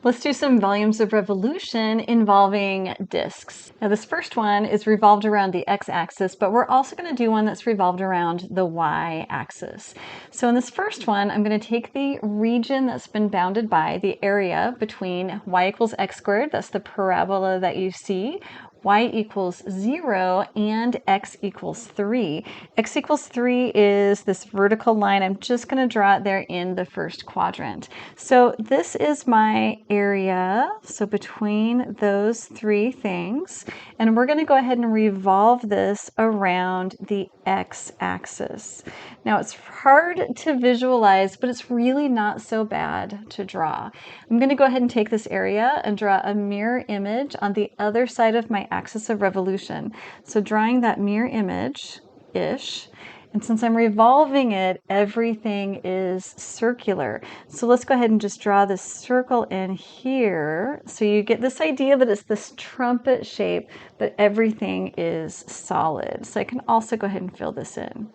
Let's do some volumes of revolution involving disks. Now this first one is revolved around the x-axis, but we're also going to do one that's revolved around the y-axis. So in this first one, I'm going to take the region that's been bounded by the area between y equals x squared, that's the parabola that you see, y equals 0, and x equals 3. X equals 3 is this vertical line. I'm just going to draw it there in the first quadrant. So this is my area, so between those three things, and we're going to go ahead and revolve this around the x-axis. Now it's hard to visualize, but it's really not so bad to draw. I'm going to go ahead and take this area and draw a mirror image on the other side of my axis of revolution. So drawing that mirror image-ish, and since I'm revolving it, everything is circular. So let's go ahead and just draw this circle in here. So you get this idea that it's this trumpet shape, but everything is solid. So I can also go ahead and fill this in.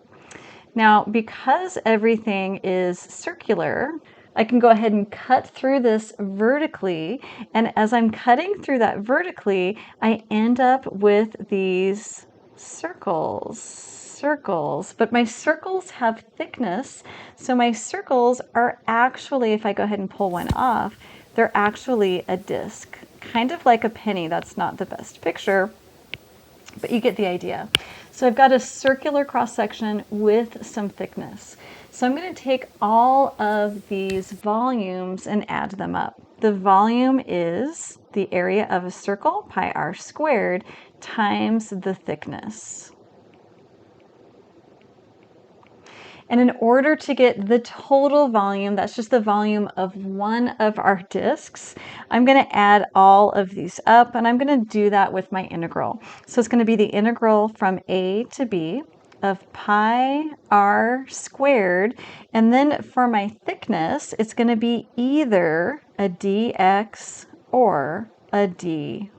Now, because everything is circular, I can go ahead and cut through this vertically, and as I'm cutting through that vertically, I end up with these circles, but my circles have thickness, so my circles are actually, if I go ahead and pull one off, they're actually a disc, kind of like a penny. That's not the best picture, but you get the idea. So I've got a circular cross section with some thickness. So I'm going to take all of these volumes and add them up. The volume is the area of a circle, pi r squared, times the thickness. And in order to get the total volume, that's just the volume of one of our disks, I'm going to add all of these up, and I'm going to do that with my integral. So it's going to be the integral from a to b of pi r squared, and then for my thickness, it's going to be either a dx or a dy.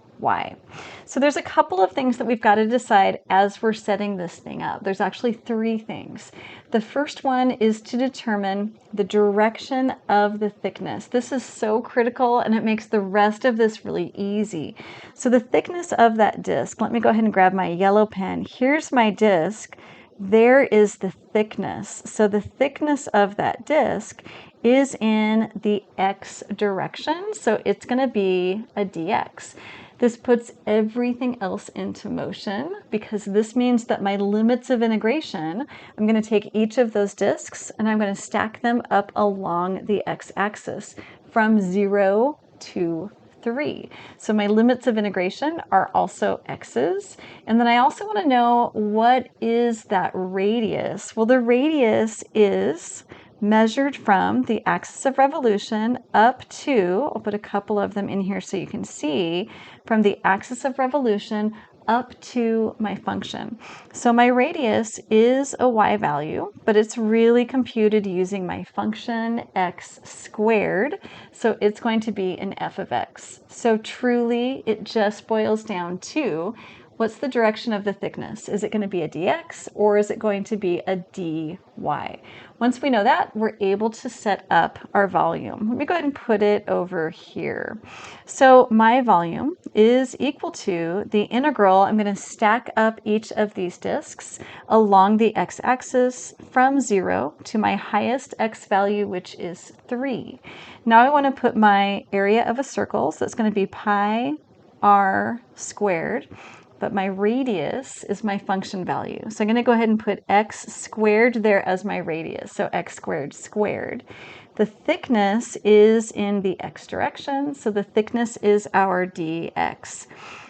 So there's a couple of things that we've got to decide as we're setting this thing up. There's actually three things. The first one is to determine the direction of the thickness. This is so critical, and it makes the rest of this really easy. So the thickness of that disc, let me go ahead and grab my yellow pen. Here's my disc. There is the thickness. So the thickness of that disc is in the x direction, so it's going to be a dx. This puts everything else into motion because this means that my limits of integration, I'm going to take each of those disks and I'm going to stack them up along the x-axis from 0 to 3. So my limits of integration are also x's. And then I also want to know, what is that radius? Well, the radius is measured from the axis of revolution up to, I'll put a couple of them in here so you can see, from the axis of revolution up to my function. So my radius is a y value, but it's really computed using my function x squared. So it's going to be an f of x. So truly, it just boils down to, what's the direction of the thickness? Is it going to be a dx or is it going to be a dy? Once we know that, we're able to set up our volume. Let me go ahead and put it over here. So my volume is equal to the integral. I'm going to stack up each of these disks along the x-axis from 0 to my highest x value, which is 3. Now I want to put my area of a circle, so it's going to be pi r squared. But my radius is my function value. So I'm going to go ahead and put x squared there as my radius, so x squared squared. The thickness is in the x direction, so the thickness is our dx.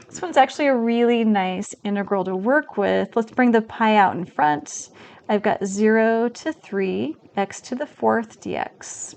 This one's actually a really nice integral to work with. Let's bring the pi out in front. I've got 0 to 3, x to the 4th dx.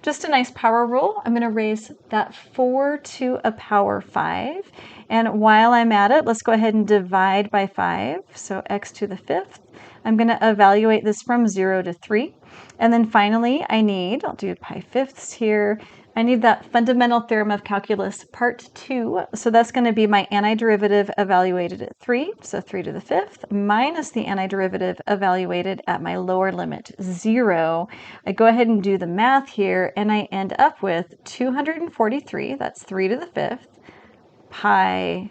Just a nice power rule. I'm going to raise that 4 to a power 5. And while I'm at it, let's go ahead and divide by 5. So x to the 5th. I'm going to evaluate this from 0 to 3. And then finally, I'll do pi fifths here. I need that fundamental theorem of calculus part 2. So that's going to be my antiderivative evaluated at 3, so 3 to the 5th, minus the antiderivative evaluated at my lower limit, 0. I go ahead and do the math here, and I end up with 243, that's 3 to the 5th, pi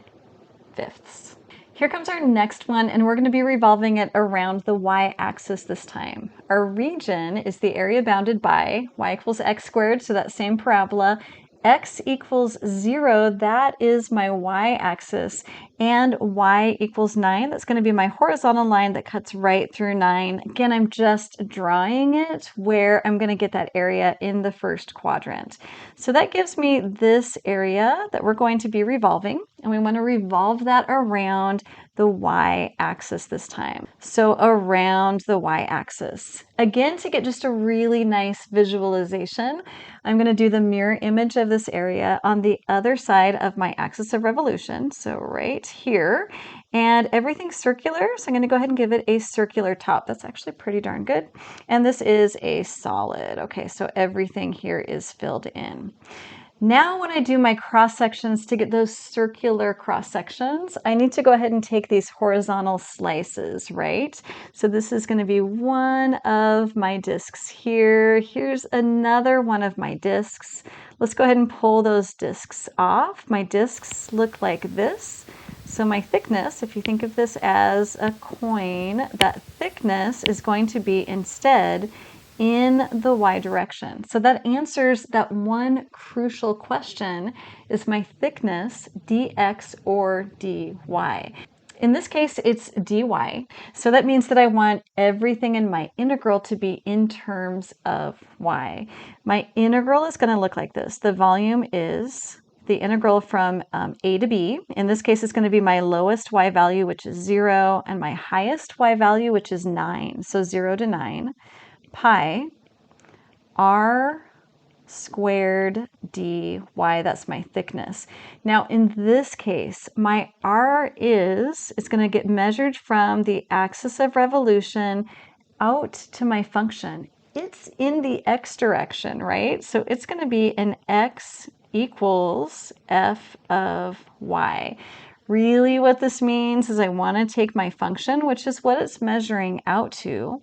fifths. Here comes our next one, and we're going to be revolving it around the y-axis this time. Our region is the area bounded by y equals x squared, so that same parabola. X equals 0, that is my y-axis, and y equals 9, that's going to be my horizontal line that cuts right through 9. Again, I'm just drawing it where I'm going to get that area in the first quadrant. So that gives me this area that we're going to be revolving, and we want to revolve that around the y-axis this time. So around the y-axis. Again, to get just a really nice visualization, I'm going to do the mirror image of this area on the other side of my axis of revolution, so right here. And everything's circular, so I'm going to go ahead and give it a circular top. That's actually pretty darn good. And this is a solid. Okay, so everything here is filled in. Now when I do my cross sections to get those circular cross sections, I need to go ahead and take these horizontal slices, right? So this is going to be one of my discs here. Here's another one of my discs. Let's go ahead and pull those discs off. My discs look like this. So my thickness, if you think of this as a coin, that thickness is going to be instead in the y direction. So that answers that one crucial question, is my thickness dx or dy? In this case, it's dy. So that means that I want everything in my integral to be in terms of y. My integral is going to look like this. The volume is the integral from a to b. In this case, it's going to be my lowest y value, which is 0, and my highest y value, which is 9. So 0 to 9. Pi r squared dy, that's my thickness. Now in this case, my r it's going to get measured from the axis of revolution out to my function. It's in the x direction, right? So it's going to be an x equals f of y. Really what this means is I want to take my function, which is what it's measuring out to,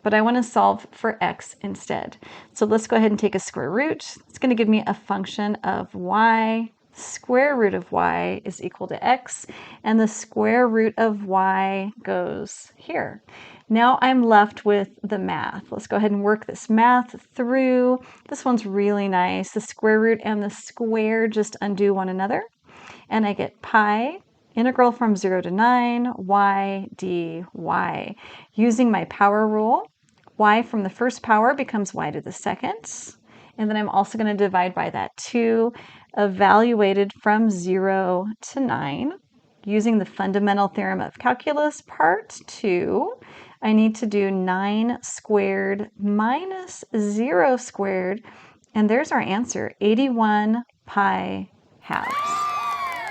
but I want to solve for x instead. So let's go ahead and take a square root. It's going to give me a function of y. Square root of y is equal to x, and the square root of y goes here. Now I'm left with the math. Let's go ahead and work this math through. This one's really nice. The square root and the square just undo one another, and I get pi integral from 0 to 9 y dy. Using my power rule, y from the first power becomes y to the second. And then I'm also going to divide by that 2, evaluated from 0 to 9. Using the fundamental theorem of calculus part 2, I need to do 9 squared minus 0 squared. And there's our answer, 81 pi halves.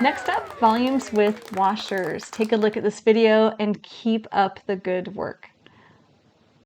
Next up, volumes with washers. Take a look at this video and keep up the good work.